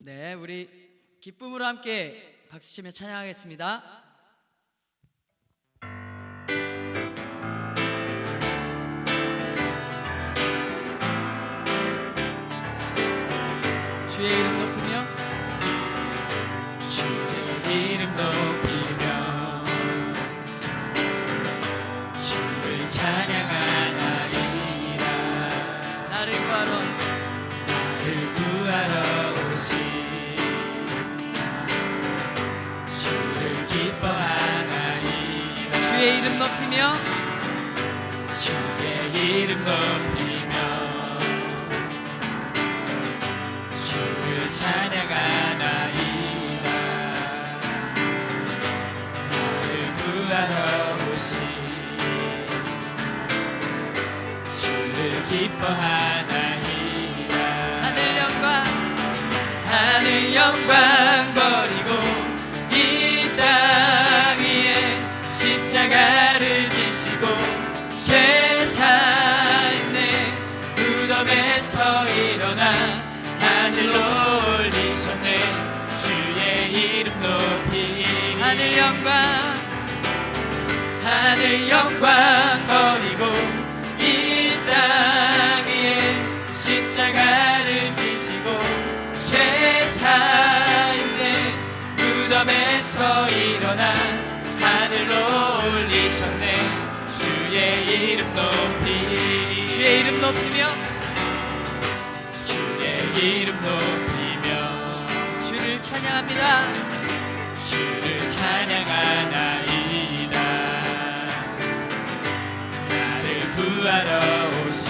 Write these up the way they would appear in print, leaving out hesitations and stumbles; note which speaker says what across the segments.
Speaker 1: 네, 우리 기쁨으로 함께 박수치며 찬양하겠습니다. 주의 이름 높이며
Speaker 2: 주의 이름 높이며 주를 찬양하나이다.
Speaker 1: 나를 구하러
Speaker 2: 오신 주를 기뻐하나이다.
Speaker 1: 주의 이름 높이며
Speaker 2: 주의 이름 높이며 주를 찬양하나이다. 나를 구하러 오신 주를 기뻐하나이다. 하늘 영광 버리고 이 땅 위에 십자가를 지시고 죄사했네. 무덤에서 일어나 하늘로 올리셨네. 주의 이름 높이 하늘 영광 버리고 이 땅 위에 십자가를 지시고 죄사했네. 무덤에서 일어나 하늘로 올리셨네. 주의 이름 높이 주의 이름 높이며
Speaker 1: 주를 찬양합니다.
Speaker 2: 주를 찬양하나이다. 나를 구하러 오신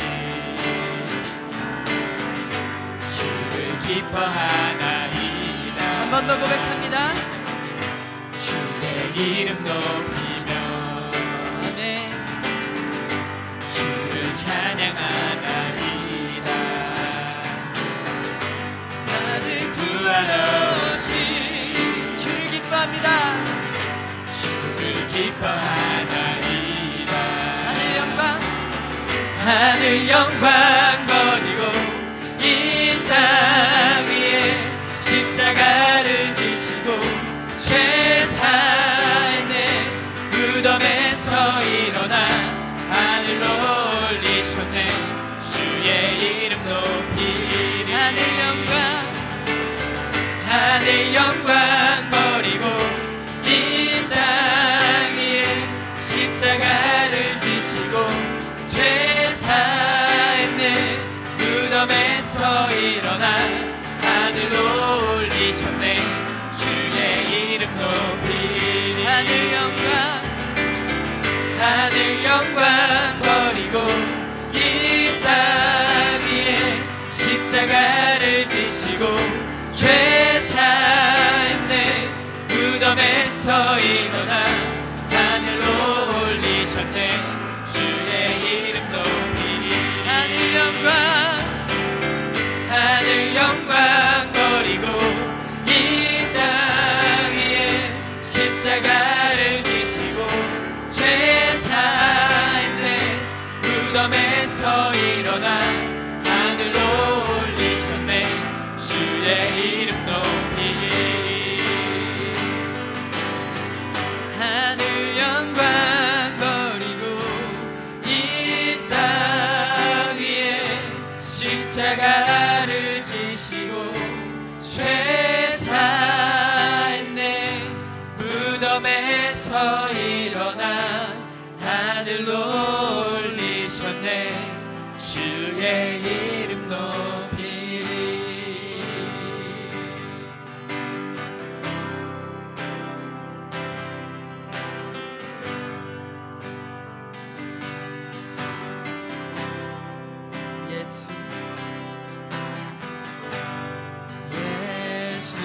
Speaker 2: 주를 기뻐하나이다.
Speaker 1: 한 번 더 고백합니다.
Speaker 2: 주의 이름 높이며
Speaker 1: 아멘.
Speaker 2: 주를 찬양하나이다. 나를 구하러 오신
Speaker 1: 주를 기뻐합니다.
Speaker 2: 주를 기뻐하나이다.
Speaker 1: 하늘
Speaker 2: 영광 버리고 이 땅 위에 십자가를 지시고 죄사했네. 무덤에서 일어나 하늘로 올리셨네. 주의 이름 높이 하늘 영광 버리고 이 땅 위에 십자가를 지시고 죄사했네. 무덤에서 일어나 하늘로 올리셨네. 주의 이름 높이 하늘 영광 버리고 이 땅 위에 십자가를 지시고 죄사했네. 무덤에서 일어나 하늘로 올리셨네. 주의 이름 높이 하늘 영광 버리고 이 땅 위에 십자가를 지시고 죄사했네. 무덤에서 일어나 하늘로 올리셨네. 주의 이름 높이 하늘 영광 버리고 이 땅 위에 십자가를 지시고 죄사했네. 무덤에서 일어나 하늘로 올리셨네. 주의 이름 높이
Speaker 1: 예수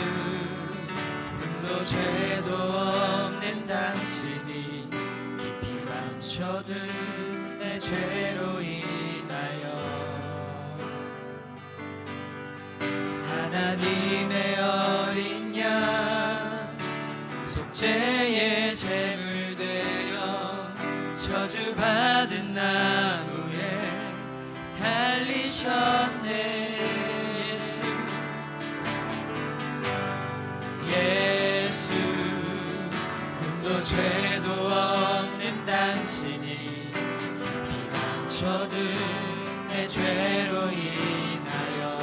Speaker 2: 흠도 죄도 없는 당신이 깊이 감춰둔 내 죄로 인하여 하나님의 어린 양 속죄의 제물 되어 저주받은 나무에 달리셨네. 흠도 죄도 없는 당신이 깊이 감춰둔 내 죄로 인하여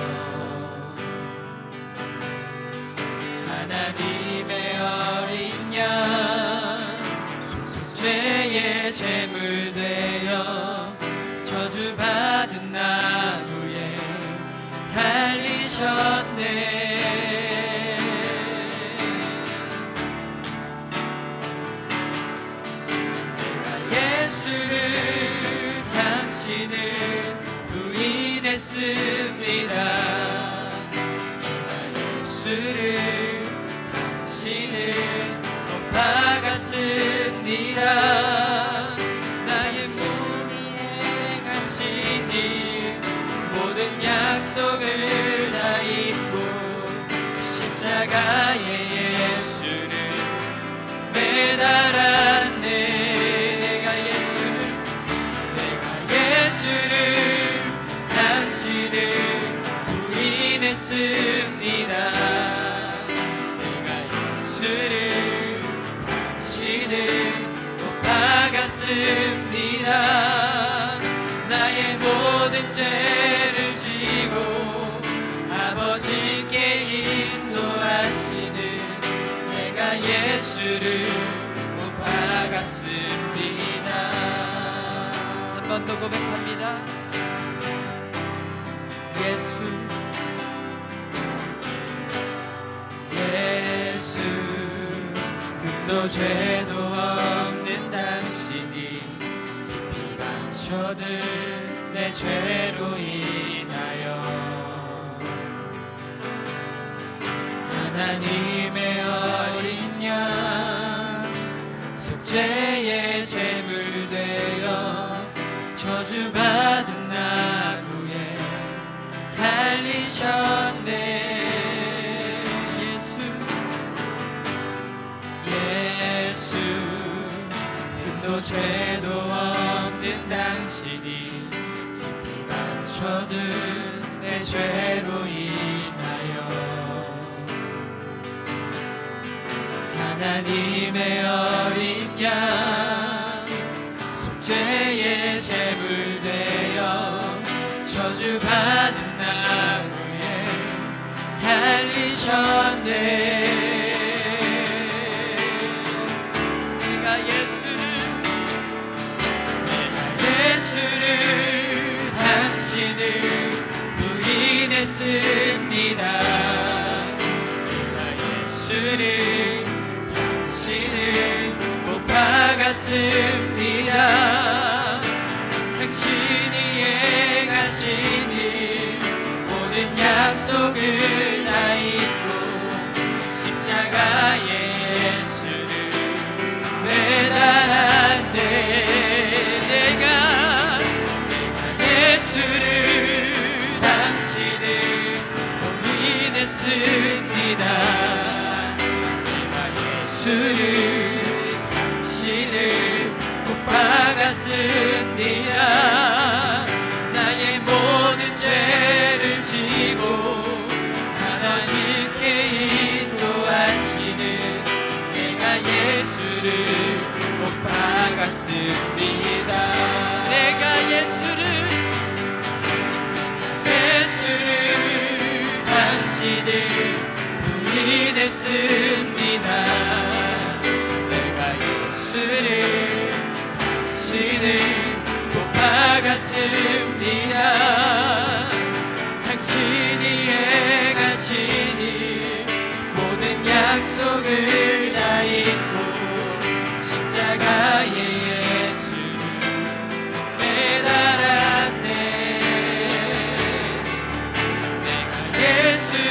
Speaker 2: 하나님의 어린 양 속죄의 제물 되어 저주받은 나무에 달리셨네. 예수를 당신을 부인했습니다. 내가 예수를 당신을 못 박았습니다. 나의 몸이 행하신 일 모든 약속을 다 잊고 십자가에 예수를 매달았네. 당신을 부인했습니다. 내가 예수를 당신을 못 박았습니다. 나의 모든 죄를 지고 아버지께 인도하시는 내가 예수를 못 박았습니다. 한 번 더 고백합니다. 예수 흠도 죄도 없는 당신이 깊이 감춰둔 내 죄로 인하여 하나님의 어린 양 속죄의 제물 되어 저주받은 나무에 달리셨네. 예수 흠도 죄도 없는 당신이 깊이 감춰둔 내 죄로 인하여 하나님의 어린 양 속죄의 제물 되어 저주받은 나무에 달리셨네. 예수를 당신을 부인했습니다. 내가 예수를 당신을 못 박았습니다. 당신이 행하신 일 모든 약속을 다 잊고 십자가에 예수를 매달았네. 예수를 당신을 부인했습니다. 내가 예수를 당신을 못 박았습니다. 나의 모든 죄를 지고 아버지께 인도하시는 내가 예수를 못 박았습니다. 내가 예수를 당신을 부인했습니다. 내가 예수를 당신을 못 박았습니다. 당신이 행하신 일 모든 약속을 다 잊고 십자가에 예수를 매달았네. 예수를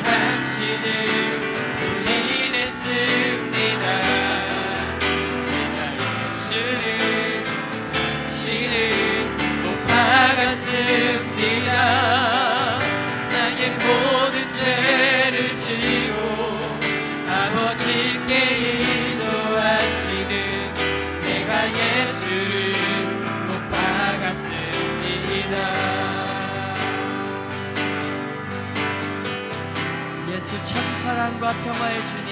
Speaker 2: 당신을 부인했습니다. 내가 예수를 당신을 못 박았습니다. 나의 모든 죄를 지고 아버지께 인도하시는 내가 예수를 못 박았습니다.
Speaker 1: 예수 참 사랑과 평화의 주님,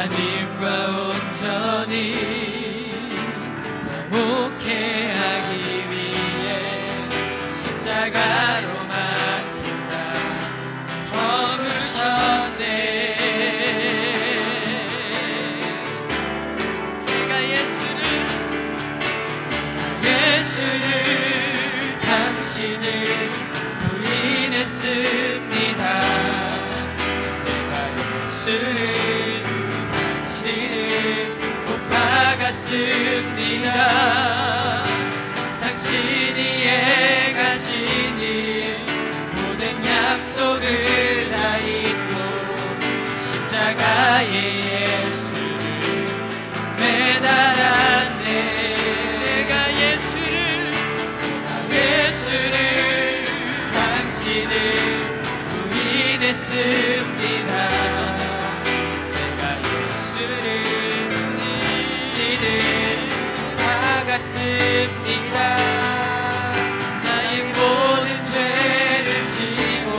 Speaker 2: 하나님과 온전히 화목해 하기 위해 십자가로 맡긴다 허무셨네. 내가 예수를 당신을 부인했습니다. 내가 예수를 당신을 못 박았습니다. 당신이 행하시니 모든 약속을 다 잊고 십자가에 예수를 매달았네. 내가 예수를 당신을 부인했습니다. 내가 예수를 박았습니다. 나의 모든 죄를 지고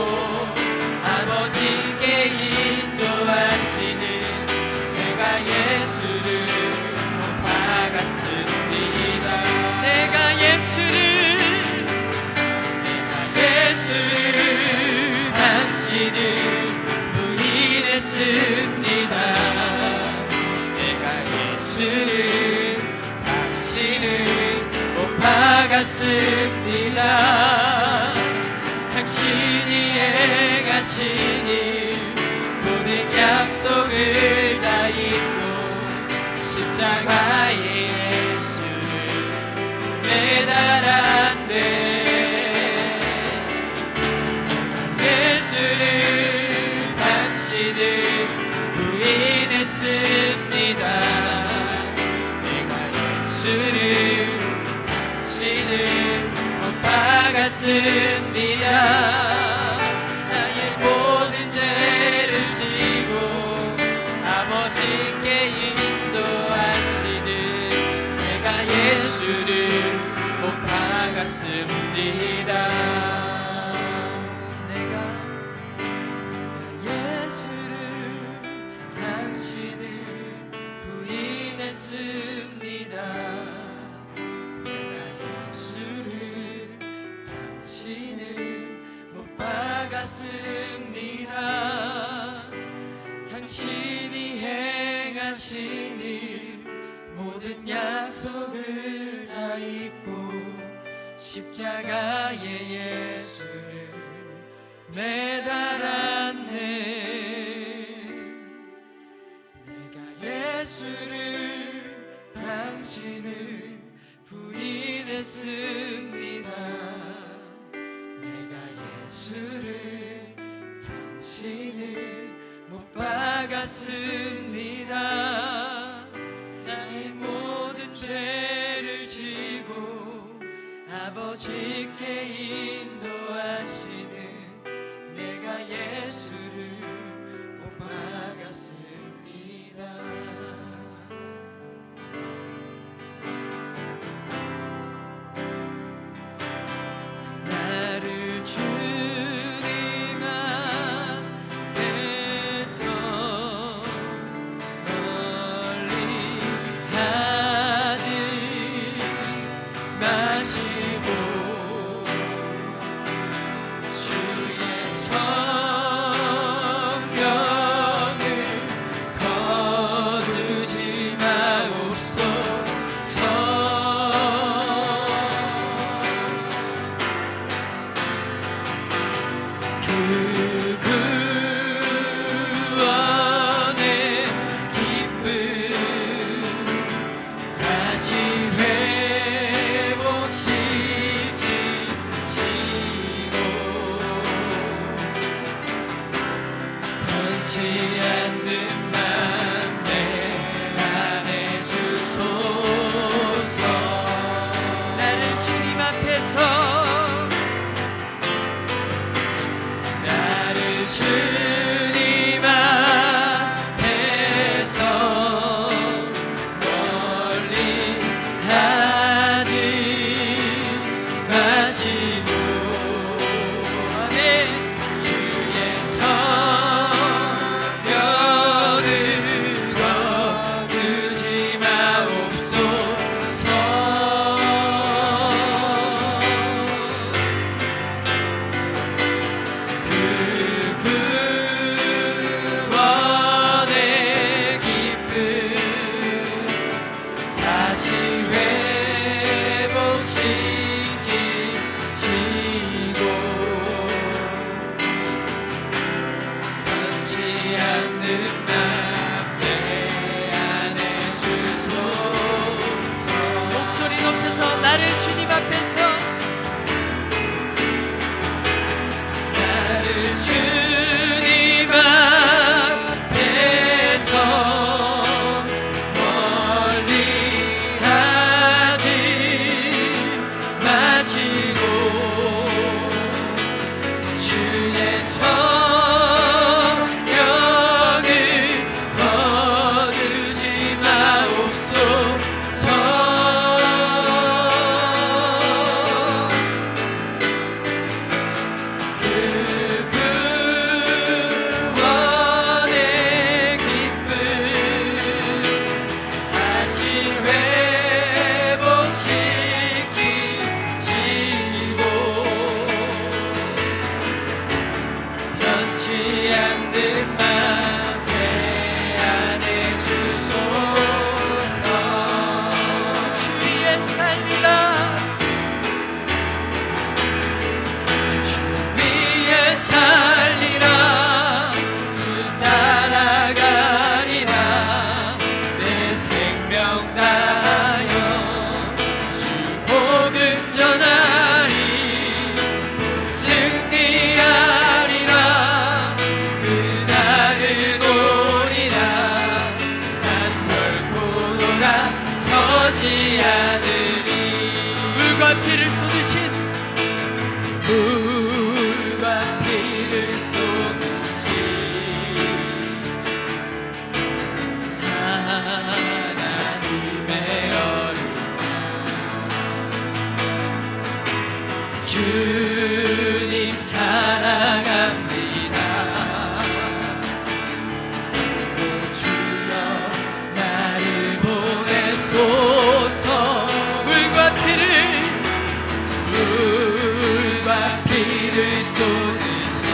Speaker 2: 아버지께 인도하시는 내가 예수를 못 박았습니다. 내가 예수를 당신을 부인했습니다. 내가 예수를 당신을 못 박았습니다. 당신이 행하시니 모든 약속을 다 잊고 십자가에 예수를 매달았네. 당신을 부인했습니다. 내가 예수를 당신을 못 박았습니다. 나의 모든 죄를 지고 아버지께 인도하시는 내가 예수를 못 박았습니다. 당신이 행하시니 모든 약속을 다 잊고 십자가에 예수를 매달았네. 내가 예수를 당신을 부인했습니다. 내가 예수를 당신을 못 박았습니다. 나의 모든 죄를 지고 아버지께 인도하시는 내가 예수를 못 박았습니다. 나를 주님 앞에서 멀리 하지 마시고 서지 않으리.
Speaker 1: 물과 피를 쏟으신
Speaker 2: 물과 피를 쏟으신 하나님의 어린아, 주님 사랑합니다. 오 주여 나를 보내소서. 물과 피를 쏟으시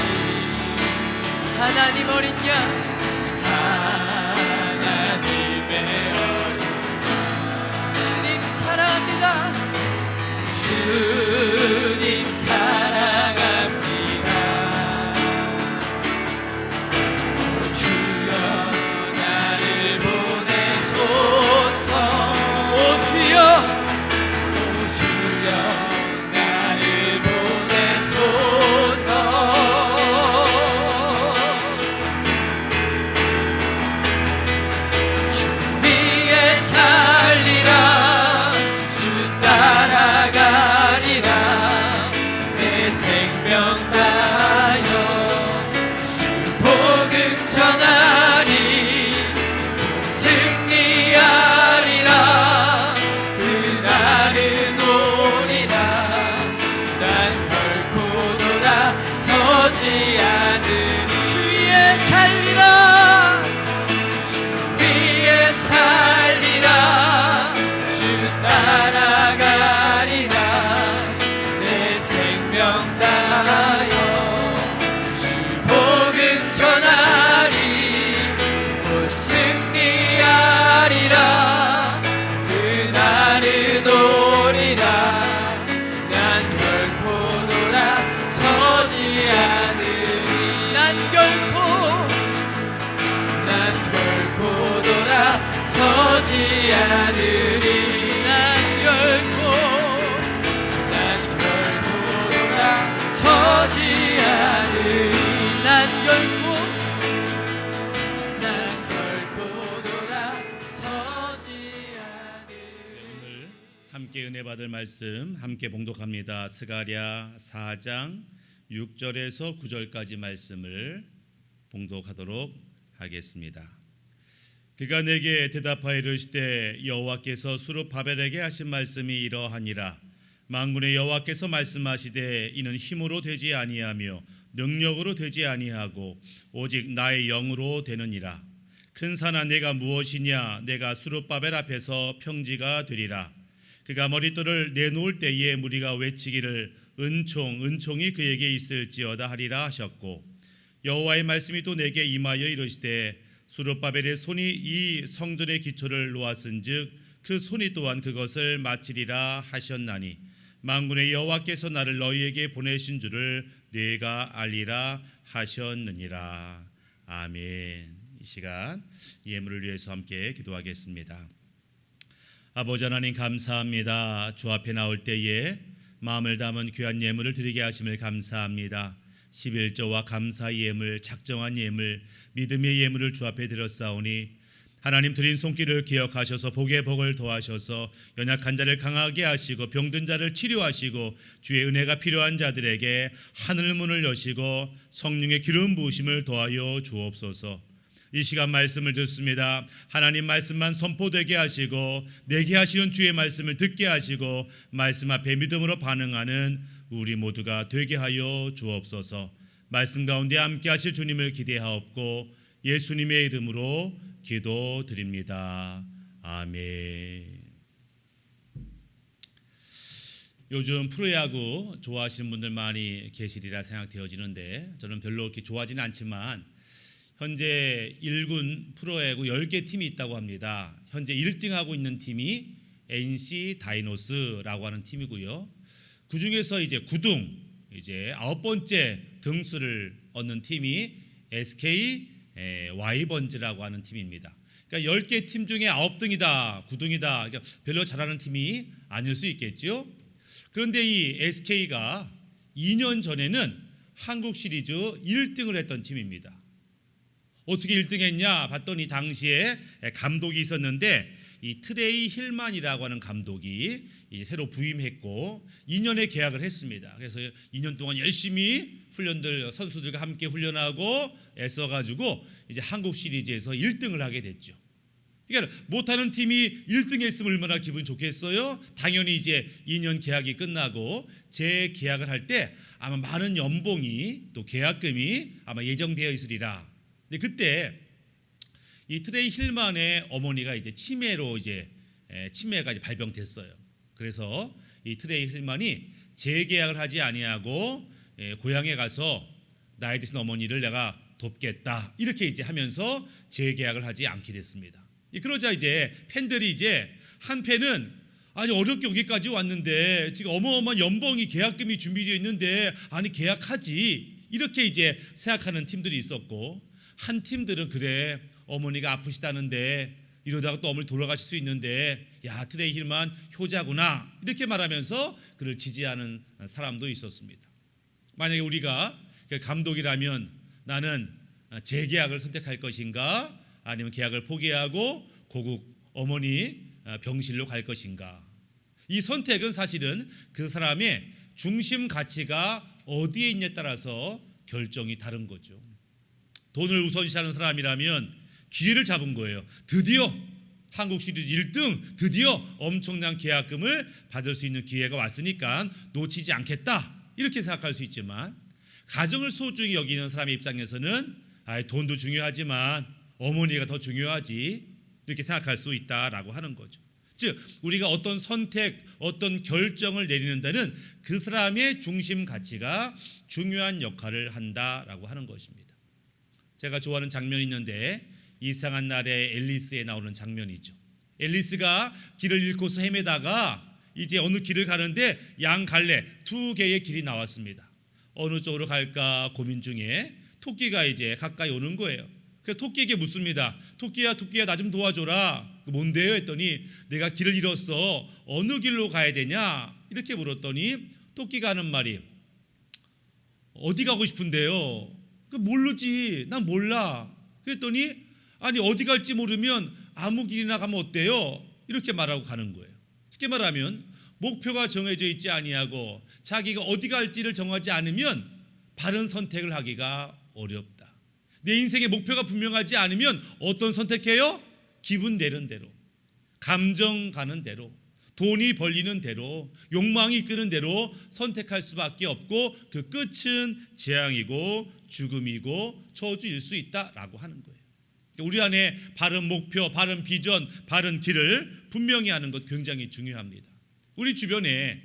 Speaker 1: 하나님 어린 양,
Speaker 2: 하나님의 어린 양,
Speaker 1: 주님 사랑합니다.
Speaker 2: 주님 사랑합니다. 오 주여 나를 보내소서.
Speaker 1: 오 주여,
Speaker 2: 오 주여 나를 보내소서. 주 위에 살리라. 주 따라가리라. 내 생명 다하여 주 복음 전하리. 곧 승리하리라. 그날은 오리라. 난 결코 돌아서지 않으리.
Speaker 1: 주 위에 살리라.
Speaker 2: 주 위에 살리라. 주 따라가리라. 내 생명 다하여 주 복음 전하리. 곧 승리하리라. 그날은 오리라. 난 결코 돌아서지 않으리.
Speaker 1: 난 결코
Speaker 2: 돌아서지 않으리. 난 결코 돌아서지 않으리.
Speaker 1: 난 결코
Speaker 2: 돌아서지 않으리.
Speaker 3: 오늘 함께 은혜 받을 말씀 함께 봉독합니다. 스가랴 4장 6절에서 9절까지 말씀을 봉독하도록 하겠습니다. 그가 내게 대답하여 이르시되 여호와께서 수르바벨에게 하신 말씀이 이러하니라. 만군의 여호와께서 말씀하시되 이는 힘으로 되지 아니하며 능력으로 되지 아니하고 오직 나의 영으로 되느니라. 큰 산아 내가 무엇이냐. 내가 수르바벨 앞에서 평지가 되리라. 그가 머릿돌을 내놓을 때에 무리가 외치기를 은총이 그에게 있을지어다 하리라 하셨고, 여호와의 말씀이 또 내게 임하여 이르시되 수르바벨의 손이 이 성전의 기초를 놓았은즉 그 손이 또한 그것을 마치리라 하셨나니 만군의 여호와께서 나를 너희에게 보내신 줄을 네가 알리라 하셨느니라. 아멘. 이 시간 예물을 위해서 함께 기도하겠습니다. 아버지 하나님 감사합니다. 주 앞에 나올 때에 마음을 담은 귀한 예물을 드리게 하심을 감사합니다. 11조와 감사의 예물, 작정한 예물, 믿음의 예물을 주 앞에 드렸사오니 하나님 드린 손길을 기억하셔서 복의 복을 더하셔서 연약한 자를 강하게 하시고 병든 자를 치료하시고 주의 은혜가 필요한 자들에게 하늘 문을 여시고 성령의 기름 부으심을 더하여 주옵소서. 이 시간 말씀을 듣습니다. 하나님 말씀만 선포되게 하시고 내게 하시는 주의 말씀을 듣게 하시고 말씀 앞에 믿음으로 반응하는 우리 모두가 되게 하여 주옵소서. 말씀 가운데 함께 하실 주님을 기대하옵고 예수님의 이름으로 기도드립니다. 아멘. 요즘 프로야구 좋아하시는 분들 많이 계시리라 생각되어지는데 저는 별로 그렇게 좋아하지는 않지만 현재 1군 프로야구 10개 팀이 있다고 합니다. 현재 1등하고 있는 팀이 NC 다이노스라고 하는 팀이고요. 그 중에서 이제 9등, 이제 9번째 등수를 얻는 팀이 SK 와이번즈라고 하는 팀입니다. 그러니까 10개 팀 중에 9등이다, 9등이다. 그러니까 별로 잘하는 팀이 아닐 수 있겠죠. 그런데 이 SK가 2년 전에는 한국 시리즈 1등을 했던 팀입니다. 어떻게 1등 했냐 봤더니 당시에 감독이 있었는데 이 트레이 힐만이라고 하는 감독이 이제 새로 부임했고 2년의 계약을 했습니다. 그래서 2년 동안 열심히 선수들과 함께 훈련하고 애써가지고 이제 한국 시리즈에서 1등을 하게 됐죠. 그러니까 못하는 팀이 1등 했으면 얼마나 기분 좋겠어요. 당연히 이제 2년 계약이 끝나고 재계약을 할 때 아마 많은 연봉이 또 계약금이 아마 예정되어 있으리라. 근데 그때 이 트레이 힐만의 어머니가 이제 치매가 이제 발병됐어요. 그래서 이 트레이 힐만이 재계약을 하지 아니하고 고향에 가서 나이 드신 어머니를 내가 돕겠다 이렇게 이제 하면서 재계약을 하지 않게 됐습니다. 그러자 이제 팬들이 이제 한 팬은 아니 어렵게 여기까지 왔는데 지금 어마어마한 연봉이 계약금이 준비되어 있는데 아니 계약하지 이렇게 이제 생각하는 팀들이 있었고 한 팀들은 그래 어머니가 아프시다는데 이러다가 또 어머니 돌아가실 수 있는데 야 트레이 힐만 효자구나 이렇게 말하면서 그를 지지하는 사람도 있었습니다. 만약에 우리가 감독이라면 나는 재계약을 선택할 것인가 아니면 계약을 포기하고 고국 어머니 병실로 갈 것인가. 이 선택은 사실은 그 사람의 중심 가치가 어디에 있냐에 따라서 결정이 다른 거죠. 돈을 우선시하는 사람이라면 기회를 잡은 거예요. 드디어 한국 시리즈 1등 드디어 엄청난 계약금을 받을 수 있는 기회가 왔으니까 놓치지 않겠다 이렇게 생각할 수 있지만 가정을 소중히 여기는 사람의 입장에서는 돈도 중요하지만 어머니가 더 중요하지 이렇게 생각할 수 있다라고 하는 거죠. 즉 우리가 어떤 선택, 어떤 결정을 내리는 데는 그 사람의 중심 가치가 중요한 역할을 한다라고 하는 것입니다. 제가 좋아하는 장면이 있는데 이상한 날의 앨리스에 나오는 장면이죠. 앨리스가 길을 잃고서 헤매다가 이제 어느 길을 가는데 양 갈래 두 개의 길이 나왔습니다. 어느 쪽으로 갈까 고민 중에 토끼가 이제 가까이 오는 거예요. 그래서 토끼에게 묻습니다. 토끼야 나 좀 도와줘라. 뭔데요? 했더니 내가 길을 잃었어. 어느 길로 가야 되냐? 이렇게 물었더니 토끼가 하는 말이 어디 가고 싶은데요? 모르지. 난 몰라. 그랬더니 아니 어디 갈지 모르면 아무 길이나 가면 어때요? 이렇게 말하고 가는 거예요. 쉽게 말하면 목표가 정해져 있지 아니하고 자기가 어디 갈지를 정하지 않으면 바른 선택을 하기가 어렵다. 내 인생의 목표가 분명하지 않으면 어떤 선택해요? 기분 내는 대로, 감정 가는 대로, 돈이 벌리는 대로, 욕망이 이끄는 대로 선택할 수밖에 없고 그 끝은 재앙이고 죽음이고 저주일 수 있다라고 하는 거예요. 우리 안에 바른 목표, 바른 비전, 바른 길을 분명히 하는 것 굉장히 중요합니다. 우리 주변에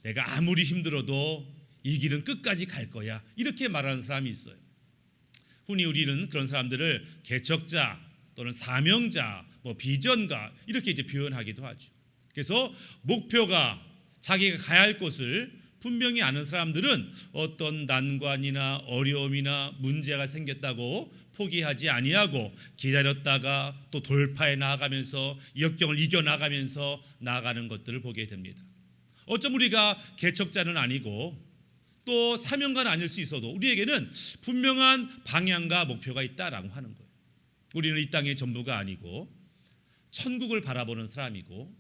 Speaker 3: 내가 아무리 힘들어도 이 길은 끝까지 갈 거야 이렇게 말하는 사람이 있어요. 흔히 우리는 그런 사람들을 개척자 또는 사명자, 비전가 이렇게 이제 표현하기도 하죠. 그래서 목표가 자기가 가야 할 곳을 분명히 아는 사람들은 어떤 난관이나 어려움이나 문제가 생겼다고 포기하지 아니하고 기다렸다가 또 돌파해 나아가면서 역경을 이겨나가면서 나아가는 것들을 보게 됩니다. 어쩜 우리가 개척자는 아니고 또 사명가는 아닐 수 있어도 우리에게는 분명한 방향과 목표가 있다라고 하는 거예요. 우리는 이 땅의 전부가 아니고 천국을 바라보는 사람이고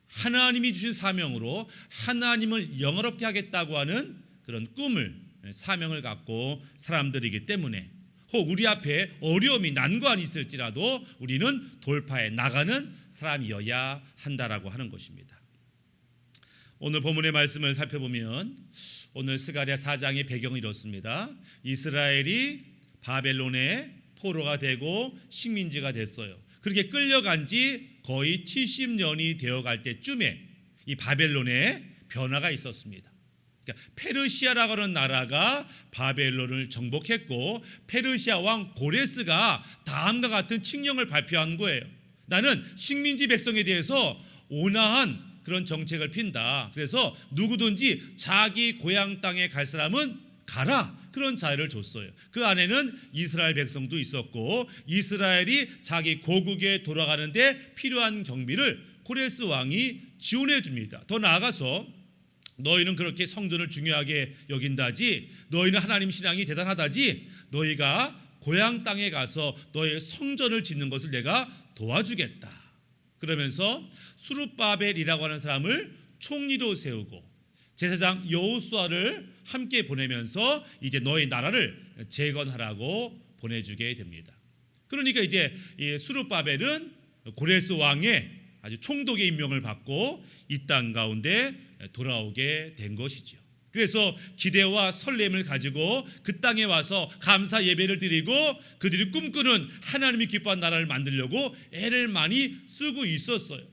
Speaker 3: 하나님이 주신 사명으로 하나님을 영화롭게 하겠다고 하는 그런 꿈을, 사명을 갖고 사람들이기 때문에 혹 우리 앞에 어려움이 난관이 있을지라도 우리는 돌파해 나가는 사람이어야 한다라고 하는 것입니다. 오늘 본문의 말씀을 살펴보면 오늘 스가랴 4장의 배경은 이렇습니다. 이스라엘이 바벨론의 포로가 되고 식민지가 됐어요. 그렇게 끌려간 지 거의 70년이 되어갈 때쯤에 이 바벨론에 변화가 있었습니다. 그러니까 페르시아라고 하는 나라가 바벨론을 정복했고 페르시아 왕 고레스가 다음과 같은 칙령을 발표한 거예요. 나는 식민지 백성에 대해서 온화한 그런 정책을 핀다. 그래서 누구든지 자기 고향 땅에 갈 사람은 가라. 그런 자유를 줬어요. 그 안에는 이스라엘 백성도 있었고 이스라엘이 자기 고국에 돌아가는데 필요한 경비를 고레스 왕이 지원해 줍니다. 더 나아가서 너희는 그렇게 성전을 중요하게 여긴다지, 너희는 하나님 신앙이 대단하다지, 너희가 고향 땅에 가서 너의 성전을 짓는 것을 내가 도와주겠다. 그러면서 수룹바벨이라고 하는 사람을 총리로 세우고 제사장 여호수아를 함께 보내면서 이제 너희 나라를 재건하라고 보내주게 됩니다. 그러니까 이제 이 수룹바벨은 고레스 왕의 아주 총독의 임명을 받고 이 땅 가운데 돌아오게 된 것이죠. 그래서 기대와 설렘을 가지고 그 땅에 와서 감사 예배를 드리고 그들이 꿈꾸는 하나님이 기뻐한 나라를 만들려고 애를 많이 쓰고 있었어요.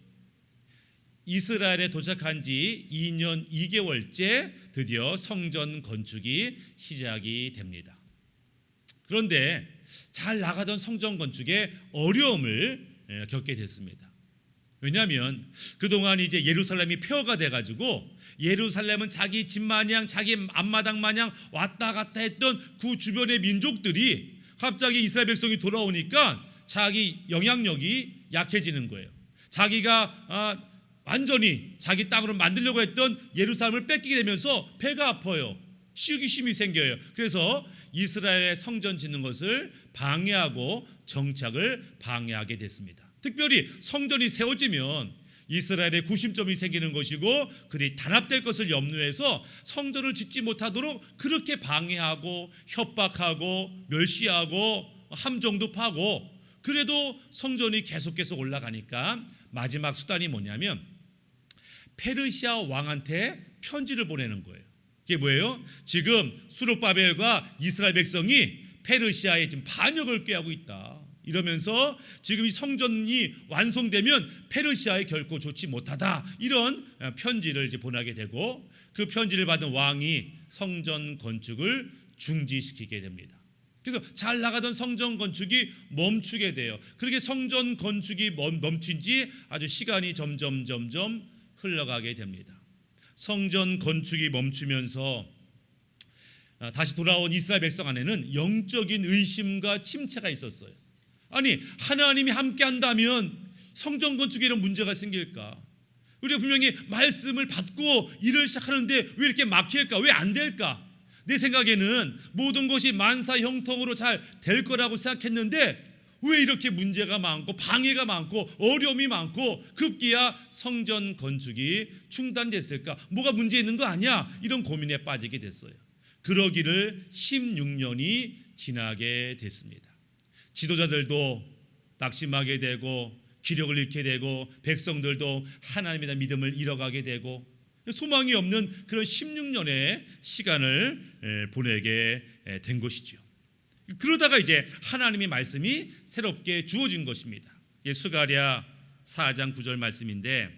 Speaker 3: 이스라엘에 도착한 지 2년 2개월째 드디어 성전 건축이 시작이 됩니다. 그런데 잘 나가던 성전 건축에 어려움을 겪게 됐습니다. 왜냐하면 그동안 이제 예루살렘이 폐허가 돼가지고 예루살렘은 자기 집 마냥 자기 앞마당 마냥 왔다 갔다 했던 그 주변의 민족들이 갑자기 이스라엘 백성이 돌아오니까 자기 영향력이 약해지는 거예요. 자기가 완전히 자기 땅으로 만들려고 했던 예루살렘을 뺏기게 되면서 배가 아파요. 시기심이 생겨요. 그래서 이스라엘의 성전 짓는 것을 방해하고 정착을 방해하게 됐습니다. 특별히 성전이 세워지면 이스라엘의 구심점이 생기는 것이고 그들이 단합될 것을 염두해서 성전을 짓지 못하도록 그렇게 방해하고 협박하고 멸시하고 함정도 파고 그래도 성전이 계속해서 올라가니까 마지막 수단이 뭐냐면 페르시아 왕한테 편지를 보내는 거예요. 그게 뭐예요? 지금 수룹바벨과 이스라엘 백성이 페르시아에 지금 반역을 꾀하고 있다. 이러면서 지금 이 성전이 완성되면 페르시아에 결코 좋지 못하다. 이런 편지를 이제 보내게 되고 그 편지를 받은 왕이 성전 건축을 중지시키게 됩니다. 그래서 잘 나가던 성전 건축이 멈추게 돼요. 그렇게 성전 건축이 멈춘 지 아주 시간이 점점 흘러가게 됩니다. 성전 건축이 멈추면서 다시 돌아온 이스라엘 백성 안에는 영적인 의심과 침체가 있었어요. 아니 하나님이 함께 한다면 성전 건축에 이런 문제가 생길까? 우리가 분명히 말씀을 받고 일을 시작하는데 왜 이렇게 막힐까? 왜 안 될까? 내 생각에는 모든 것이 만사형통으로 잘 될 거라고 생각했는데 왜 이렇게 문제가 많고 방해가 많고 어려움이 많고 급기야 성전 건축이 중단됐을까? 뭐가 문제 있는 거 아니야? 이런 고민에 빠지게 됐어요. 그러기를 16년이 지나게 됐습니다. 지도자들도 낙심하게 되고 기력을 잃게 되고 백성들도 하나님에 대한 믿음을 잃어가게 되고 소망이 없는 그런 16년의 시간을 보내게 된 것이죠. 그러다가 이제 하나님의 말씀이 새롭게 주어진 것입니다. 스가랴 4장 9절 말씀인데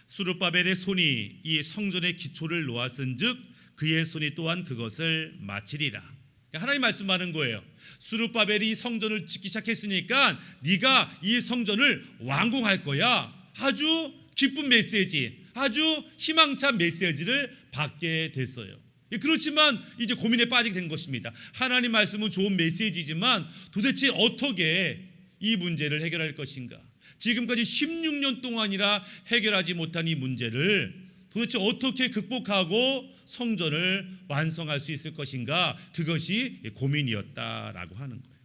Speaker 3: 수룹바벨의 손이 이 성전의 기초를 놓았은즉 그의 손이 또한 그것을 마치리라. 하나님 말씀하는 거예요. 수룹바벨이 성전을 짓기 시작했으니까 네가 이 성전을 완공할 거야. 아주 기쁜 메시지, 아주 희망찬 메시지를 받게 됐어요. 그렇지만 이제 고민에 빠지게 된 것입니다. 하나님 말씀은 좋은 메시지지만 도대체 어떻게 이 문제를 해결할 것인가? 지금까지 16년 동안이라 해결하지 못한 이 문제를 도대체 어떻게 극복하고 성전을 완성할 수 있을 것인가? 그것이 고민이었다라고 하는 거예요.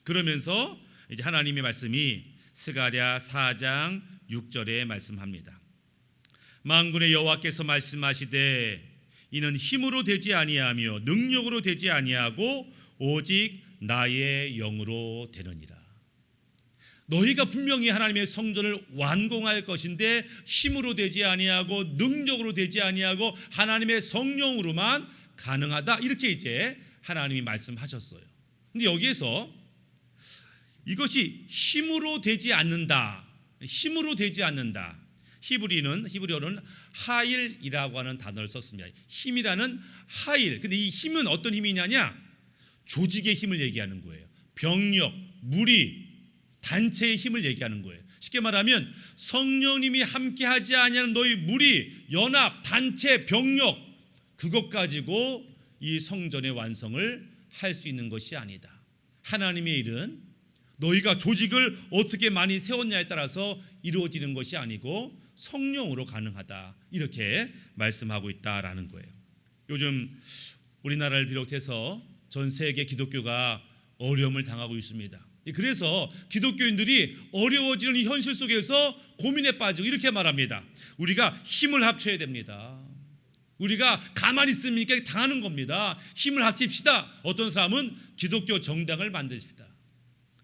Speaker 3: 그러면서 이제 하나님의 말씀이 스가랴 4장 6절에 말씀합니다. 만군의 여호와께서 말씀하시되 이는 힘으로 되지 아니하며 능력으로 되지 아니하고 오직 나의 영으로 되느니라. 너희가 분명히 하나님의 성전을 완공할 것인데 힘으로 되지 아니하고 능력으로 되지 아니하고 하나님의 성령으로만 가능하다. 이렇게 이제 하나님이 말씀하셨어요. 근데 여기에서 이것이 힘으로 되지 않는다. 힘으로 되지 않는다. 히브리어는 하일이라고 하는 단어를 썼습니다. 힘이라는 하일. 근데 이 힘은 어떤 힘이냐냐? 조직의 힘을 얘기하는 거예요. 병력, 무리, 단체의 힘을 얘기하는 거예요. 쉽게 말하면 성령님이 함께하지 아니하는 너희 무리, 연합, 단체, 병력 그것 가지고 이 성전의 완성을 할 수 있는 것이 아니다. 하나님의 일은 너희가 조직을 어떻게 많이 세웠냐에 따라서 이루어지는 것이 아니고 성령으로 가능하다. 이렇게 말씀하고 있다라는 거예요. 요즘 우리나라를 비롯해서 전 세계 기독교가 어려움을 당하고 있습니다. 그래서 기독교인들이 어려워지는 이 현실 속에서 고민에 빠지고 이렇게 말합니다. 우리가 힘을 합쳐야 됩니다. 우리가 가만히 있으니까 당하는 겁니다. 힘을 합칩시다. 어떤 사람은 기독교 정당을 만드십시다.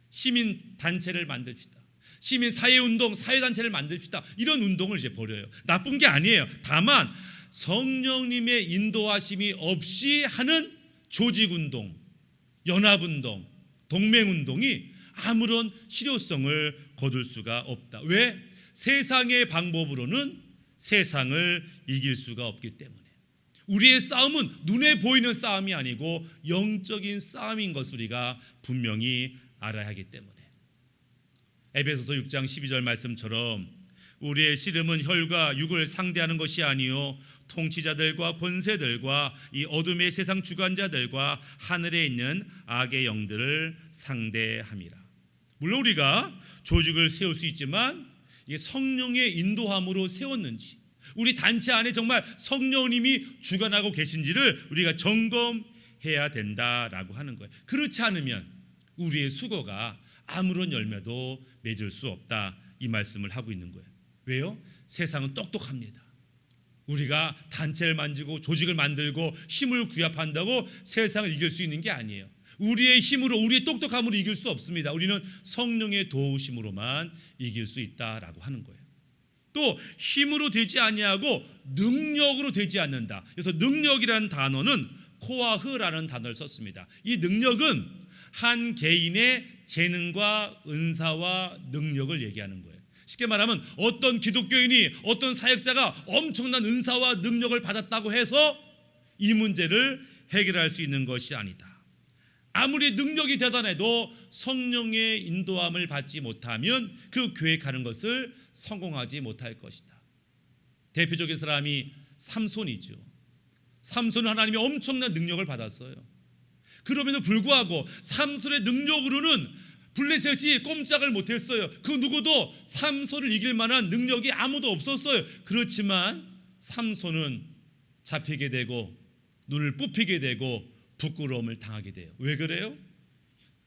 Speaker 3: 시민 단체를 만듭시다. 시민 사회운동, 사회단체를 만듭시다. 이런 운동을 이제 벌여요. 나쁜 게 아니에요. 다만 성령님의 인도하심이 없이 하는 조직운동, 연합운동, 동맹운동이 아무런 실효성을 거둘 수가 없다. 왜? 세상의 방법으로는 세상을 이길 수가 없기 때문에. 우리의 싸움은 눈에 보이는 싸움이 아니고 영적인 싸움인 것을 우리가 분명히 알아야 하기 때문에. 에베소서 6장 12절 말씀처럼 우리의 씨름은 혈과 육을 상대하는 것이 아니요 통치자들과 권세들과 이 어둠의 세상 주관자들과 하늘에 있는 악의 영들을 상대함이라. 물론 우리가 조직을 세울 수 있지만 이게 성령의 인도함으로 세웠는지, 우리 단체 안에 정말 성령님이 주관하고 계신지를 우리가 점검해야 된다라고 하는 거예요. 그렇지 않으면 우리의 수고가 아무런 열매도 맺을 수 없다, 이 말씀을 하고 있는 거예요. 왜요? 세상은 똑똑합니다. 우리가 단체를 만들고 조직을 만들고 힘을 구합한다고 세상을 이길 수 있는 게 아니에요. 우리의 힘으로, 우리의 똑똑함으로 이길 수 없습니다. 우리는 성령의 도우심으로만 이길 수 있다라고 하는 거예요. 또 힘으로 되지 아니하고 능력으로 되지 않는다. 그래서 능력이라는 단어는 코아흐라는 단어를 썼습니다. 이 능력은 한 개인의 재능과 은사와 능력을 얘기하는 거예요. 쉽게 말하면 어떤 기독교인이, 어떤 사역자가 엄청난 은사와 능력을 받았다고 해서 이 문제를 해결할 수 있는 것이 아니다. 아무리 능력이 대단해도 성령의 인도함을 받지 못하면 그 계획하는 것을 성공하지 못할 것이다. 대표적인 사람이 삼손이죠. 삼손은 하나님이 엄청난 능력을 받았어요. 그럼에도 불구하고 삼손의 능력으로는 블레셋이 꼼짝을 못했어요. 그 누구도 삼손을 이길 만한 능력이 아무도 없었어요. 그렇지만 삼손은 잡히게 되고 눈을 뽑히게 되고 부끄러움을 당하게 돼요. 왜 그래요?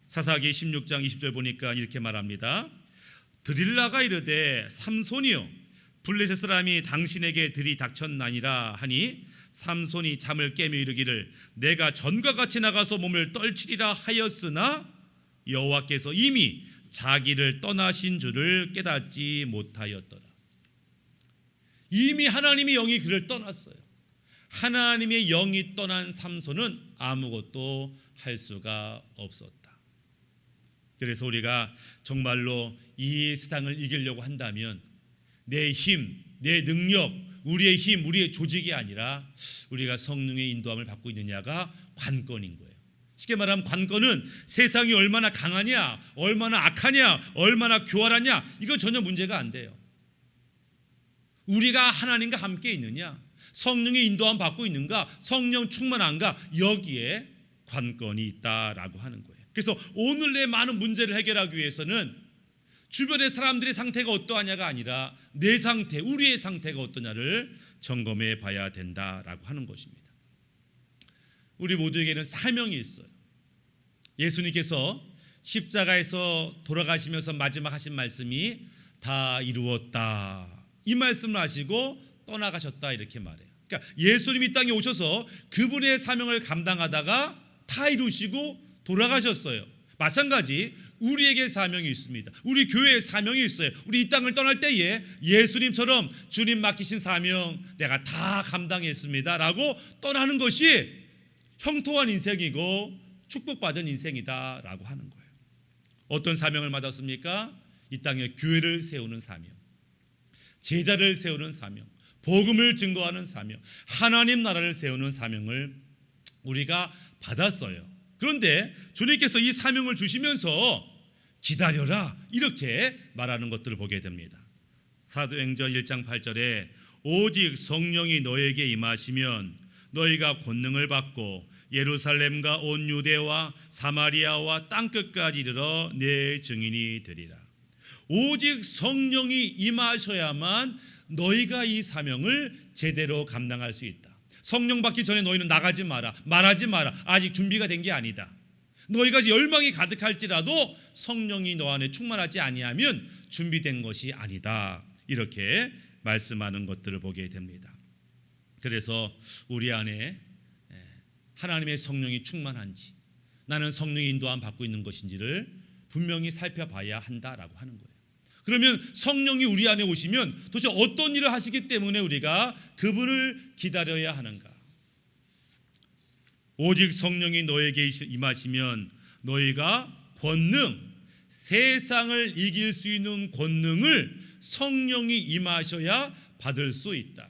Speaker 3: 사사기 16장 20절 보니까 이렇게 말합니다. 드릴라가 이르되 삼손이여 블레셋 사람이 당신에게 들이닥쳤나니라 하니 삼손이 잠을 깨며 이르기를 내가 전과 같이 나가서 몸을 떨치리라 하였으나 여호와께서 이미 자기를 떠나신 줄을 깨닫지 못하였더라. 이미 하나님의 영이 그를 떠났어요. 하나님의 영이 떠난 삼손은 아무것도 할 수가 없었다. 그래서 우리가 정말로 이 세상을 이기려고 한다면 내 힘, 내 능력, 우리의 힘, 우리의 조직이 아니라 우리가 성령의 인도함을 받고 있느냐가 관건인 거예요. 쉽게 말하면 관건은 세상이 얼마나 강하냐, 얼마나 악하냐, 얼마나 교활하냐, 이거 전혀 문제가 안 돼요. 우리가 하나님과 함께 있느냐, 성령의 인도함 받고 있는가, 성령 충만한가, 여기에 관건이 있다라고 하는 거예요. 그래서 오늘 내 많은 문제를 해결하기 위해서는 주변의 사람들의 상태가 어떠하냐가 아니라 내 상태, 우리의 상태가 어떠냐를 점검해 봐야 된다라고 하는 것입니다. 우리 모두에게는 사명이 있어요. 예수님께서 십자가에서 돌아가시면서 마지막 하신 말씀이 다 이루었다, 이 말씀을 하시고 떠나가셨다, 이렇게 말해요. 그러니까 예수님이 이 땅에 오셔서 그분의 사명을 감당하다가 다 이루시고 돌아가셨어요. 마찬가지 우리에게 사명이 있습니다. 우리 교회에 사명이 있어요. 우리 이 땅을 떠날 때에 예수님처럼 주님 맡기신 사명 내가 다 감당했습니다 라고 떠나는 것이 형통한 인생이고 축복받은 인생이다 라고 하는 거예요. 어떤 사명을 받았습니까? 이 땅에 교회를 세우는 사명, 제자를 세우는 사명, 복음을 증거하는 사명, 하나님 나라를 세우는 사명을 우리가 받았어요. 그런데 주님께서 이 사명을 주시면서 기다려라, 이렇게 말하는 것들을 보게 됩니다. 사도행전 1장 8절에 오직 성령이 너에게 임하시면 너희가 권능을 받고 예루살렘과 온 유대와 사마리아와 땅끝까지 이르러 내 증인이 되리라. 오직 성령이 임하셔야만 너희가 이 사명을 제대로 감당할 수 있다. 성령 받기 전에 너희는 나가지 마라, 말하지 마라, 아직 준비가 된 게 아니다. 너희가 열망이 가득할지라도 성령이 너 안에 충만하지 아니하면 준비된 것이 아니다. 이렇게 말씀하는 것들을 보게 됩니다. 그래서 우리 안에 하나님의 성령이 충만한지, 나는 성령의 인도함 받고 있는 것인지를 분명히 살펴봐야 한다라고 하는 거예요. 그러면 성령이 우리 안에 오시면 도대체 어떤 일을 하시기 때문에 우리가 그분을 기다려야 하는가? 오직 성령이 너에게 임하시면 너희가 권능, 세상을 이길 수 있는 권능을 성령이 임하셔야 받을 수 있다.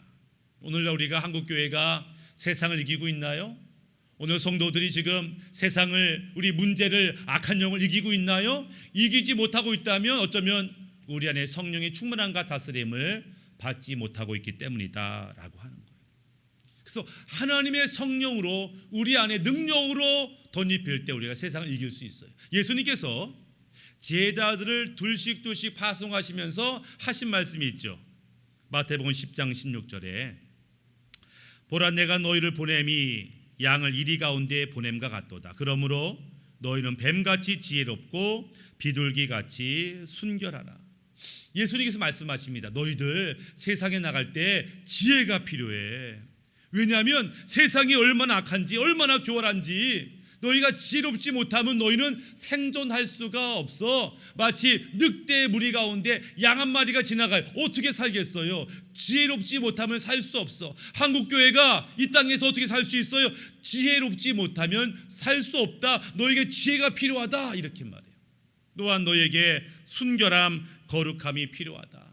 Speaker 3: 오늘날 우리가 한국교회가 세상을 이기고 있나요? 오늘 성도들이 지금 세상을, 우리 문제를, 악한 영을 이기고 있나요? 이기지 못하고 있다면 어쩌면 우리 안에 성령의 충만함과 다스림을 받지 못하고 있기 때문이다 라고 하는 거예요. 그래서 하나님의 성령으로 우리 안에 능력으로 덧입힐 때 우리가 세상을 이길 수 있어요. 예수님께서 제자들을 둘씩 파송하시면서 하신 말씀이 있죠. 마태복음 10장 16절에 보라, 내가 너희를 보냄이 양을 이리 가운데 보냄과 같도다. 그러므로 너희는 뱀같이 지혜롭고 비둘기같이 순결하라. 예수님께서 말씀하십니다. 너희들 세상에 나갈 때 지혜가 필요해. 왜냐하면 세상이 얼마나 악한지, 얼마나 교활한지 너희가 지혜롭지 못하면 너희는 생존할 수가 없어. 마치 늑대의 무리 가운데 양 한 마리가 지나가요. 어떻게 살겠어요? 지혜롭지 못하면 살 수 없어. 한국교회가 이 땅에서 어떻게 살 수 있어요? 지혜롭지 못하면 살 수 없다. 너에게 지혜가 필요하다. 이렇게 말해요. 또한 너에게 순결함, 거룩함이 필요하다.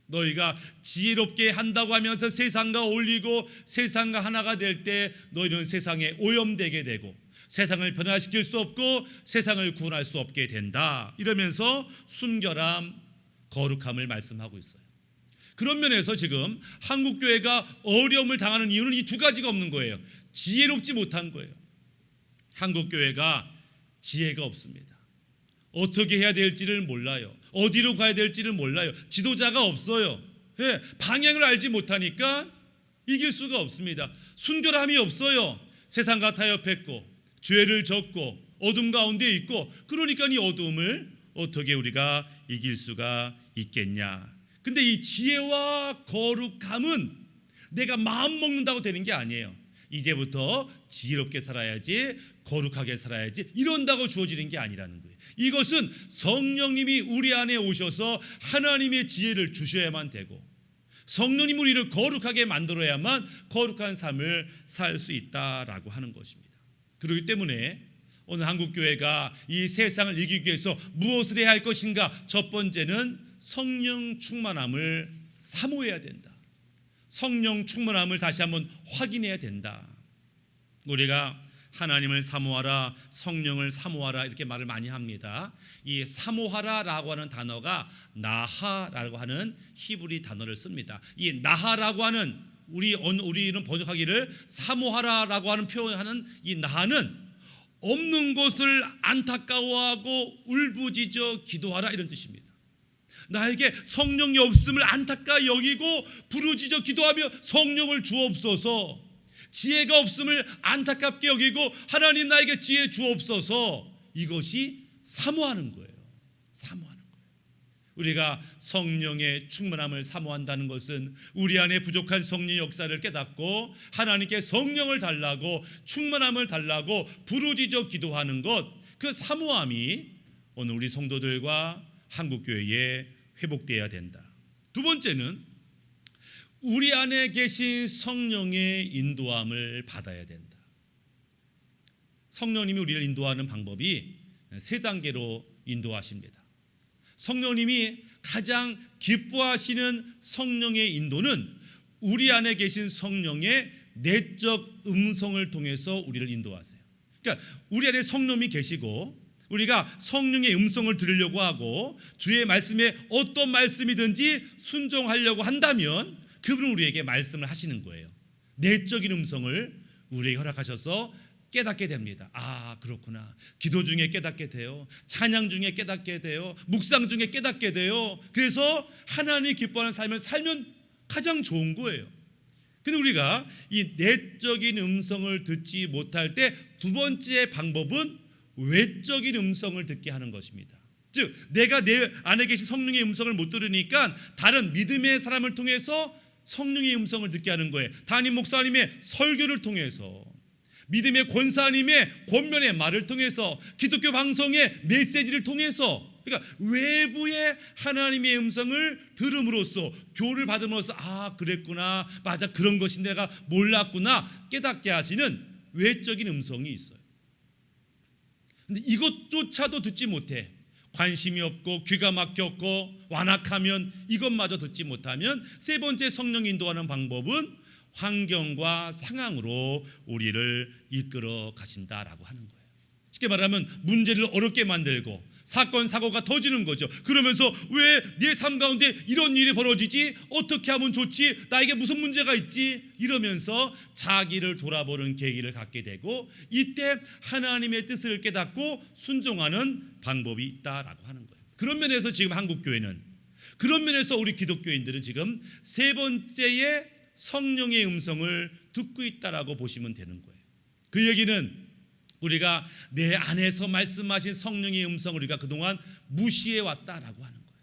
Speaker 3: 너희가 지혜롭게 한다고 하면서 세상과 어울리고 세상과 하나가 될 때 너희는 세상에 오염되게 되고 세상을 변화시킬 수 없고 세상을 구원할 수 없게 된다. 이러면서 순결함, 거룩함을 말씀하고 있어요. 그런 면에서 지금 한국교회가 어려움을 당하는 이유는 이 두 가지가 없는 거예요. 지혜롭지 못한 거예요. 한국교회가 지혜가 없습니다. 어떻게 해야 될지를 몰라요. 어디로 가야 될지를 몰라요. 지도자가 없어요. 방향을 알지 못하니까 이길 수가 없습니다. 순결함이 없어요. 세상과 타협했고 죄를 졌고 어둠 가운데 있고, 그러니까 이 어둠을 어떻게 우리가 이길 수가 있겠냐. 근데 이 지혜와 거룩함은 내가 마음 먹는다고 되는 게 아니에요. 이제부터 지혜롭게 살아야지, 거룩하게 살아야지 이런다고 주어지는 게 아니라는 거예요. 이것은 성령님이 우리 안에 오셔서 하나님의 지혜를 주셔야만 되고, 성령님 우리를 거룩하게 만들어야만 거룩한 삶을 살 수 있다라고 하는 것입니다. 그렇기 때문에 오늘 한국교회가 이 세상을 이기기 위해서 무엇을 해야 할 것인가? 첫 번째는 성령 충만함을 사모해야 된다. 성령 충만함을 다시 한번 확인해야 된다. 우리가 하나님을 사모하라, 성령을 사모하라 이렇게 말을 많이 합니다. 이 사모하라라고 하는 단어가 나하라고 하는 히브리 단어를 씁니다. 이 나하라고 하는 우리는 번역하기를 사모하라라고 하는 표현하는 이 나하는 없는 것을 안타까워하고 울부짖어 기도하라 이런 뜻입니다. 나에게 성령이 없음을 안타까 여기고 부르짖어 기도하며 성령을 주옵소서. 지혜가 없음을 안타깝게 여기고 하나님 나에게 지혜 주옵소서. 이것이 사모하는 거예요. 사모하는 거예요. 우리가 성령의 충만함을 사모한다는 것은 우리 안에 부족한 성령의 역사를 깨닫고 하나님께 성령을 달라고 충만함을 달라고 부르짖어 기도하는 것, 그 사모함이 오늘 우리 성도들과 한국교회에 회복되어야 된다. 두 번째는 우리 안에 계신 성령의 인도함을 받아야 된다. 성령님이 우리를 인도하는 방법이 세 단계로 인도하십니다. 성령님이 가장 기뻐하시는 성령의 인도는 우리 안에 계신 성령의 내적 음성을 통해서 우리를 인도하세요. 그러니까 우리 안에 성령이 계시고 우리가 성령의 음성을 들으려고 하고 주의 말씀에 어떤 말씀이든지 순종하려고 한다면 그분은 우리에게 말씀을 하시는 거예요. 내적인 음성을 우리에게 허락하셔서 깨닫게 됩니다. 아, 그렇구나. 기도 중에 깨닫게 돼요. 찬양 중에 깨닫게 돼요. 묵상 중에 깨닫게 돼요. 그래서 하나님이 기뻐하는 삶을 살면 가장 좋은 거예요. 근데 우리가 이 내적인 음성을 듣지 못할 때 두 번째 방법은 외적인 음성을 듣게 하는 것입니다. 즉 내가 내 안에 계신 성령의 음성을 못 들으니까 다른 믿음의 사람을 통해서 성령의 음성을 듣게 하는 거예요. 담임 목사님의 설교를 통해서, 믿음의 권사님의 권면의 말을 통해서, 기독교 방송의 메시지를 통해서, 그러니까 외부의 하나님의 음성을 들음으로써, 교를 받음으로써 아 그랬구나, 맞아 그런 것이 내가 몰랐구나 깨닫게 하시는 외적인 음성이 있어요. 근데 이것조차도 듣지 못해 관심이 없고 귀가 막혔고 완악하면, 이것마저 듣지 못하면 세 번째 성령 인도하는 방법은 환경과 상황으로 우리를 이끌어 가신다라고 하는 거예요. 쉽게 말하면 문제를 어렵게 만들고 사건 사고가 터지는 거죠. 그러면서 왜 내 삶 가운데 이런 일이 벌어지지? 어떻게 하면 좋지? 나에게 무슨 문제가 있지? 이러면서 자기를 돌아보는 계기를 갖게 되고, 이때 하나님의 뜻을 깨닫고 순종하는 방법이 있다라고 하는 거예요. 그런 면에서 지금 한국교회는, 그런 면에서 우리 기독교인들은 지금 세 번째의 성령의 음성을 듣고 있다라고 보시면 되는 거예요. 그 얘기는 우리가 내 안에서 말씀하신 성령의 음성을 우리가 그동안 무시해 왔다라고 하는 거예요.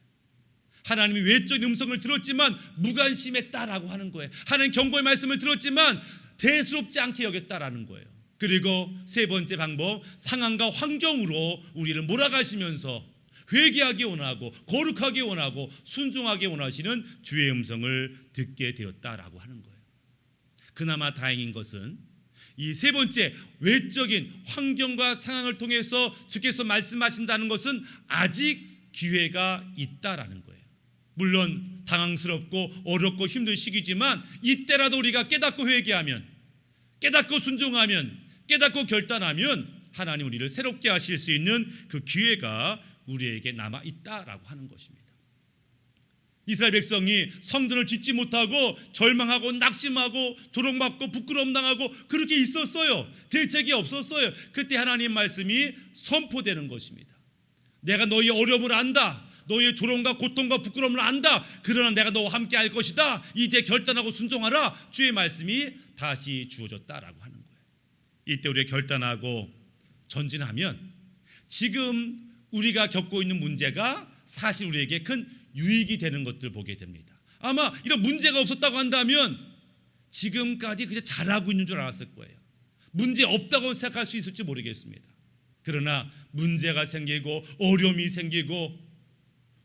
Speaker 3: 하나님이 외적인 음성을 들었지만 무관심했다라고 하는 거예요. 하나님 경고의 말씀을 들었지만 대수롭지 않게 여겼다라는 거예요. 그리고 세 번째 방법, 상황과 환경으로 우리를 몰아가시면서 회개하기 원하고 거룩하기 원하고 순종하기 원하시는 주의 음성을 듣게 되었다라고 하는 거예요. 그나마 다행인 것은 이 세 번째 외적인 환경과 상황을 통해서 주께서 말씀하신다는 것은 아직 기회가 있다라는 거예요. 물론 당황스럽고 어렵고 힘든 시기지만 이때라도 우리가 깨닫고 회개하면, 깨닫고 순종하면, 깨닫고 결단하면 하나님 우리를 새롭게 하실 수 있는 그 기회가 우리에게 남아 있다라고 하는 것입니다. 이스라엘 백성이 성전을 짓지 못하고 절망하고 낙심하고 조롱받고 부끄러움 당하고 그렇게 있었어요. 대책이 없었어요. 그때 하나님 말씀이 선포되는 것입니다. 내가 너희의 어려움을 안다. 너희의 조롱과 고통과 부끄러움을 안다. 그러나 내가 너와 함께 할 것이다. 이제 결단하고 순종하라. 주의 말씀이 다시 주어졌다라고 하는 거예요. 이때 우리가 결단하고 전진하면 지금 우리가 겪고 있는 문제가 사실 우리에게 큰 유익이 되는 것들 보게 됩니다. 아마 이런 문제가 없었다고 한다면 지금까지 그냥 잘하고 있는 줄 알았을 거예요. 문제 없다고 생각할 수 있을지 모르겠습니다. 그러나 문제가 생기고 어려움이 생기고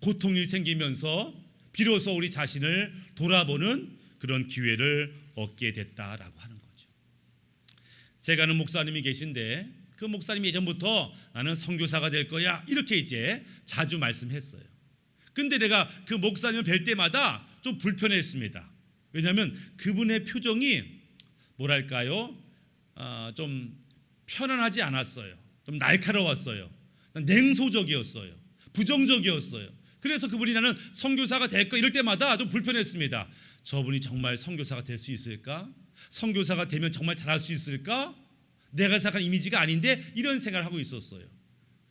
Speaker 3: 고통이 생기면서 비로소 우리 자신을 돌아보는 그런 기회를 얻게 됐다라고 하는 거죠. 제가 아는 목사님이 계신데 그 목사님이 예전부터 나는 선교사가 될 거야 이렇게 이제 자주 말씀했어요. 근데 내가 그 목사님을 뵐 때마다 좀 불편했습니다. 왜냐하면 그분의 표정이 뭐랄까요? 좀 편안하지 않았어요. 좀 날카로웠어요. 냉소적이었어요. 부정적이었어요. 그래서 그분이 나는 선교사가 될 거 이럴 때마다 좀 불편했습니다. 저분이 정말 선교사가 될 수 있을까? 선교사가 되면 정말 잘할 수 있을까? 내가 생각한 이미지가 아닌데 이런 생각을 하고 있었어요.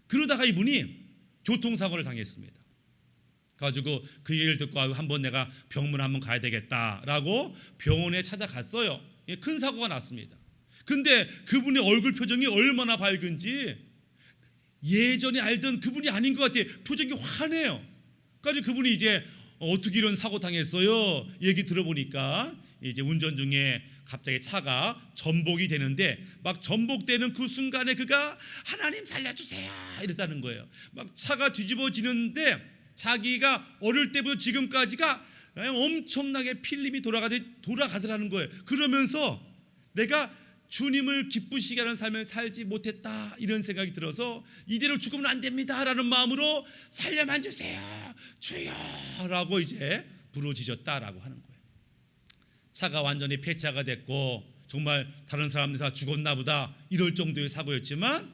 Speaker 3: 그러다가 이분이 교통사고를 당했습니다. 가지고 그 얘기를 듣고 한번 내가 병원 한번 가야 되겠다라고 병원에 찾아갔어요. 큰 사고가 났습니다. 근데 그분의 얼굴 표정이 얼마나 밝은지 예전에 알던 그분이 아닌 것 같아요. 표정이 환해요. 그래서 그분이 이제 어떻게 이런 사고 당했어요? 얘기 들어보니까 이제 운전 중에 갑자기 차가 전복이 되는데 막 전복되는 그 순간에 그가 하나님 살려주세요 이랬다는 거예요. 막 차가 뒤집어지는데 자기가 어릴 때부터 지금까지가 엄청나게 필름이 돌아가더라는 거예요. 그러면서 내가 주님을 기쁘시게 하는 삶을 살지 못했다 이런 생각이 들어서 이대로 죽으면 안 됩니다라는 마음으로 살려만 주세요 주여라고 이제 부르짖었다라고 하는 거예요. 차가 완전히 폐차가 됐고 정말 다른 사람들 다 죽었나 보다 이럴 정도의 사고였지만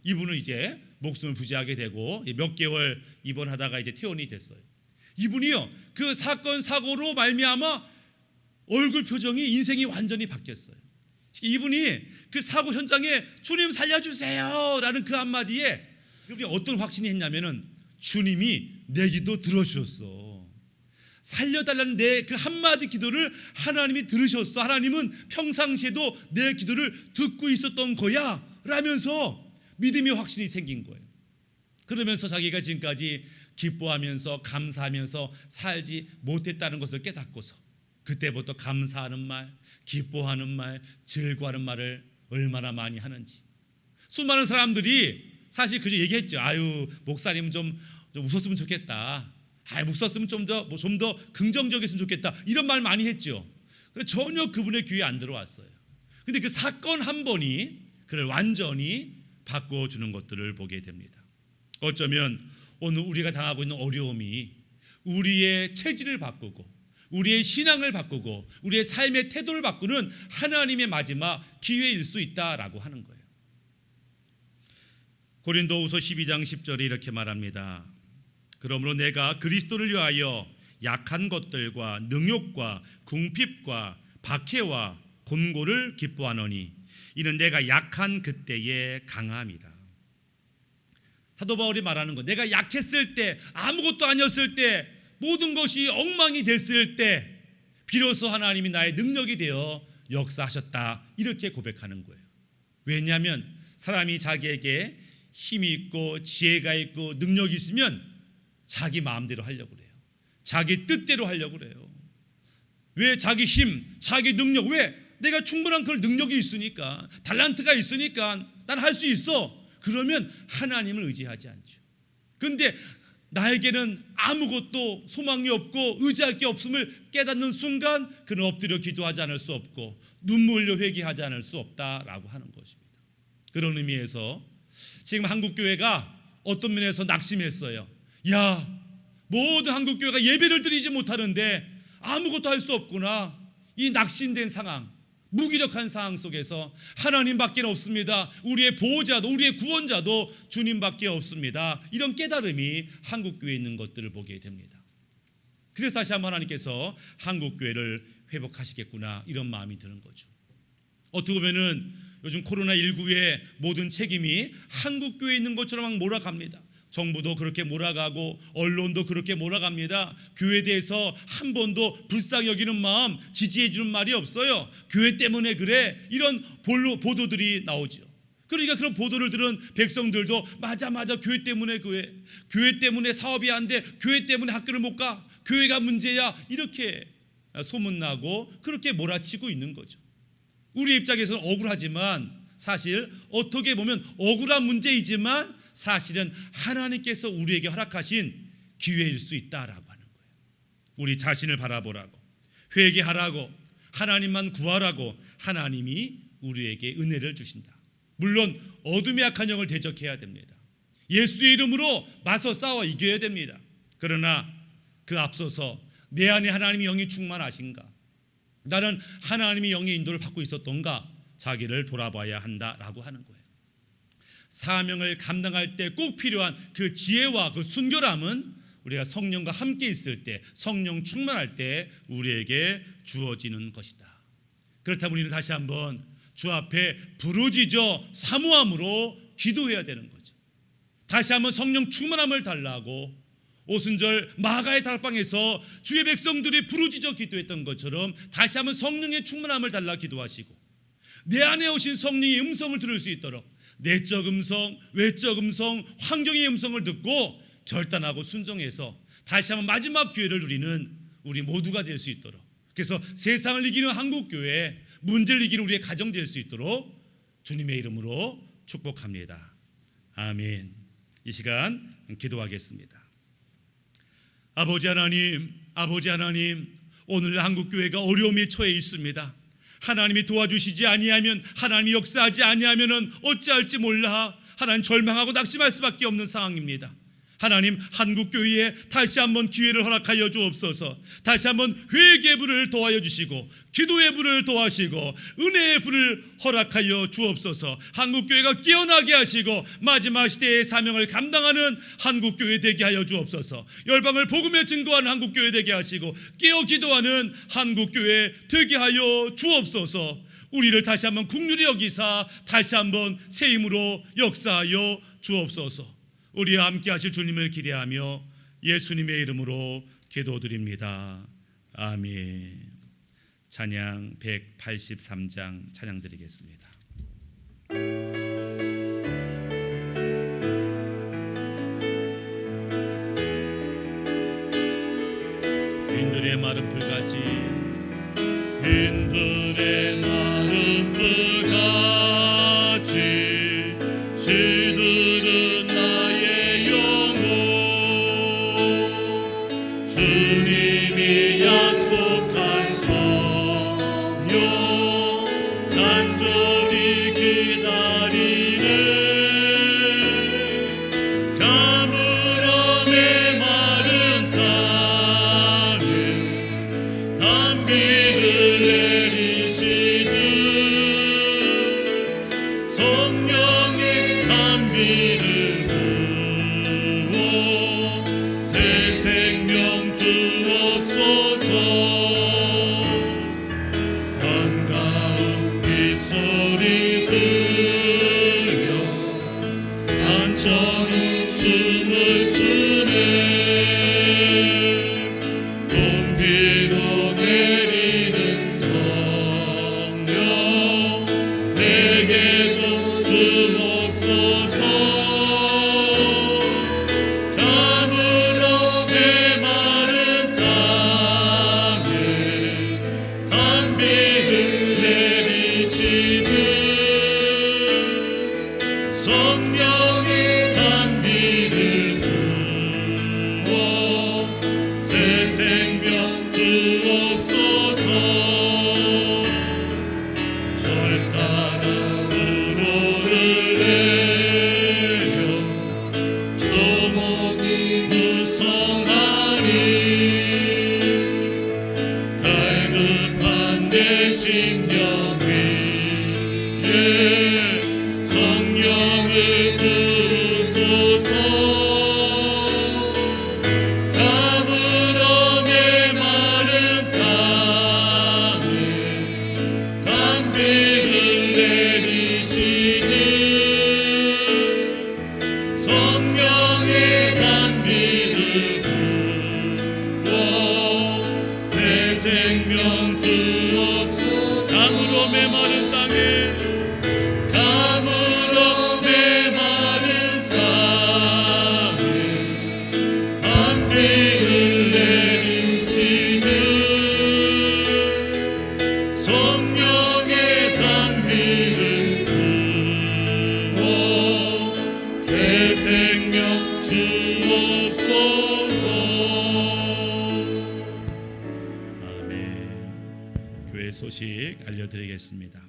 Speaker 3: 이분은 이제 목숨을 부지하게 되고 몇 개월 입원하다가 이제 퇴원이 됐어요. 이분이요 그 사건 사고로 말미암아 얼굴 표정이 인생이 완전히 바뀌었어요. 이분이 그 사고 현장에 주님 살려주세요 라는 그 한마디에 그분이 어떤 확신이 했냐면은 주님이 내 기도 들어주셨어. 살려달라는 내 그 한마디 기도를 하나님이 들으셨어. 하나님은 평상시에도 내 기도를 듣고 있었던 거야 라면서 믿음의 확신이 생긴 거예요. 그러면서 자기가 지금까지 기뻐하면서 감사하면서 살지 못했다는 것을 깨닫고서 그때부터 감사하는 말, 기뻐하는 말, 즐거워하는 말을 얼마나 많이 하는지. 수많은 사람들이 사실 그저 얘기했죠. 아유, 목사님 좀 웃었으면 좋겠다. 아유, 웃었으면 좀 더 긍정적이었으면 좋겠다. 이런 말 많이 했죠. 그래서 전혀 그분의 귀에 안 들어왔어요. 근데 그 사건 한 번이 그를 완전히 바꿔주는 것들을 보게 됩니다. 어쩌면 오늘 우리가 당하고 있는 어려움이 우리의 체질을 바꾸고 우리의 신앙을 바꾸고 우리의 삶의 태도를 바꾸는 하나님의 마지막 기회일 수 있다라고 하는 거예요. 고린도후서 12장 10절에 이렇게 말합니다. 그러므로 내가 그리스도를 위하여 약한 것들과 능욕과 궁핍과 박해와 곤고를 기뻐하노니 이는 내가 약한 그때에 강함이라. 사도 바울이 말하는 것, 내가 약했을 때, 아무것도 아니었을 때, 모든 것이 엉망이 됐을 때 비로소 하나님이 나의 능력이 되어 역사하셨다, 이렇게 고백하는 거예요. 왜냐하면 사람이 자기에게 힘이 있고 지혜가 있고 능력이 있으면 자기 마음대로 하려고 그래요. 자기 뜻대로 하려고 그래요. 왜? 자기 힘, 자기 능력. 왜? 내가 충분한 그런 능력이 있으니까, 달란트가 있으니까 난 할 수 있어. 그러면 하나님을 의지하지 않죠. 그런데 나에게는 아무것도 소망이 없고 의지할 게 없음을 깨닫는 순간 그는 엎드려 기도하지 않을 수 없고 눈물 흘려 회개하지 않을 수 없다라고 하는 것입니다. 그런 의미에서 지금 한국교회가 어떤 면에서 낙심했어요. 야, 모든 한국교회가 예배를 드리지 못하는데 아무것도 할 수 없구나. 이 낙심된 상황, 무기력한 상황 속에서 하나님밖에 없습니다. 우리의 보호자도 우리의 구원자도 주님밖에 없습니다. 이런 깨달음이 한국교회에 있는 것들을 보게 됩니다. 그래서 다시 한번 하나님께서 한국교회를 회복하시겠구나, 이런 마음이 드는 거죠. 어떻게 보면은 요즘 코로나19의 모든 책임이 한국교회에 있는 것처럼 막 몰아갑니다. 정부도 그렇게 몰아가고 언론도 그렇게 몰아갑니다. 교회에 대해서 한 번도 불쌍히 여기는 마음, 지지해 주는 말이 없어요. 교회 때문에 그래, 이런 보도들이 나오죠. 그러니까 그런 보도를 들은 백성들도 맞아 교회 때문에 교회 때문에 사업이 안 돼, 교회 때문에 학교를 못 가, 교회가 문제야, 이렇게 소문나고 그렇게 몰아치고 있는 거죠. 우리 입장에서는 억울하지만 사실 어떻게 보면 억울한 문제이지만 사실은 하나님께서 우리에게 허락하신 기회일 수 있다라고 하는 거예요. 우리 자신을 바라보라고, 회개하라고, 하나님만 구하라고 하나님이 우리에게 은혜를 주신다. 물론 어둠의 악한 영을 대적해야 됩니다. 예수의 이름으로 맞서 싸워 이겨야 됩니다. 그러나 그 앞서서 내 안에 하나님의 영이 충만하신가, 나는 하나님의 영의 인도를 받고 있었던가, 자기를 돌아봐야 한다라고 하는 거예요. 사명을 감당할 때 꼭 필요한 그 지혜와 그 순결함은 우리가 성령과 함께 있을 때, 성령 충만할 때 우리에게 주어지는 것이다. 그렇다면 우리는 다시 한번 주 앞에 부르짖어 사모함으로 기도해야 되는 거죠. 다시 한번 성령 충만함을 달라고 오순절 마가의 다락방에서 주의 백성들이 부르짖어 기도했던 것처럼 다시 한번 성령의 충만함을 달라 기도하시고, 내 안에 오신 성령의 음성을 들을 수 있도록 내적 음성, 외적 음성, 환경의 음성을 듣고 결단하고 순종해서 다시 한번 마지막 기회를 누리는 우리 모두가 될 수 있도록, 그래서 세상을 이기는 한국교회, 문제를 이기는 우리의 가정 될 수 있도록 주님의 이름으로 축복합니다. 아멘. 이 시간 기도하겠습니다. 아버지 하나님, 오늘 한국교회가 어려움에 처해 있습니다. 하나님이 도와주시지 아니하면, 하나님이 역사하지 아니하면 어찌할지 몰라 하나님 절망하고 낙심할 수밖에 없는 상황입니다. 하나님, 한국교회에 다시 한번 기회를 허락하여 주옵소서. 다시 한번 회개의 불을 도와여 주시고 기도의 불을 도와시고 은혜의 불을 허락하여 주옵소서. 한국교회가 깨어나게 하시고 마지막 시대의 사명을 감당하는 한국교회 되게 하여 주옵소서. 열방을 복음에 증거하는 한국교회 되게 하시고 깨어 기도하는 한국교회 되게 하여 주옵소서. 우리를 다시 한번 긍휼히 여기사 다시 한번 새 힘으로 역사하여 주옵소서. 우리와 함께 하실 주님을 기대하며 예수님의 이름으로 기도드립니다. 아멘. 찬양 183장 찬양 드리겠습니다. 빈들의 마른 풀같이 빈들의 마른 풀같이 시들은 나의 영혼 주님이 약속한 성령 간절히 기다리네 가물음에 마른 땅에 단비를 내리시듯 성령의 단비를 부어 새 생명 주옵소서 반가운 빗소리 들려 산천이 춤을 추네 봄비로 내리는 성령 내게도 주옵소서 가물음에 마른 땅에 단비를 내리시듯 성령의 단비를 부어 새 생명 주옵소서 절 따라 우로를 내려 조목이 무성하니 갈급한 내 심령 위에 성령을 부으소서 가물음에 마른 땅에 단비를 내리시듯 성령의 단비를 부어 새 생명 주옵소서 가물음에 마른 땅에 가물음에 마른 땅에 단비를 내리시듯 성령의 단비를 부어 새 생명 주옵소서. 아멘. 교회 소식 알려드리겠습니다.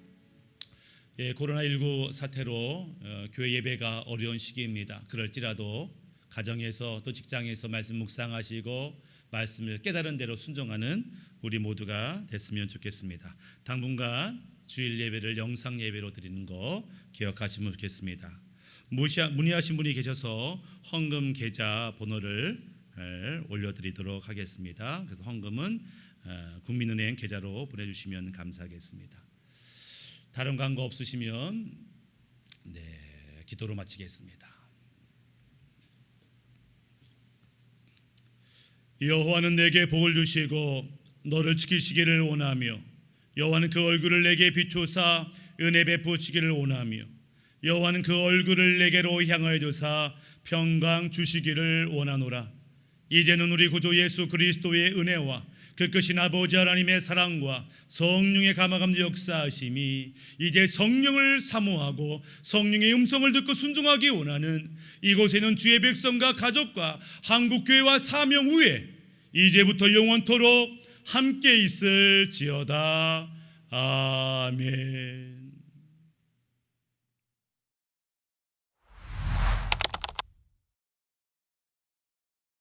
Speaker 3: 코로나19 사태로 교회 예배가 어려운 시기입니다. 그럴지라도 가정에서 또 직장에서 말씀 묵상하시고 말씀을 깨달은 대로 순종하는 우리 모두가 됐으면 좋겠습니다. 당분간 주일 예배를 영상 예배로 드리는 거 기억하시면 좋겠습니다. 문의하신 분이 계셔서 헌금 계좌 번호를 올려드리도록 하겠습니다. 그래서 헌금은 국민은행 계좌로 보내주시면 감사하겠습니다. 다른 광고 없으시면 기도로 마치겠습니다. 여호와는 내게 복을 주시고 너를 지키시기를 원하며 여호와는 그 얼굴을 내게 비추사 은혜 베푸시기를 원하며 여호와는 그 얼굴을 내게로 향하여 두사 평강 주시기를 원하노라. 이제는 우리 구주 예수 그리스도의 은혜와 그 크신 아버지 하나님의 사랑과 성령의 감화감도 역사하심이 이제 성령을 사모하고 성령의 음성을 듣고 순종하기 원하는 이곳에는 주의 백성과 가족과 한국교회와 사명 후에 이제부터 영원토록 함께 있을지어다. 아멘.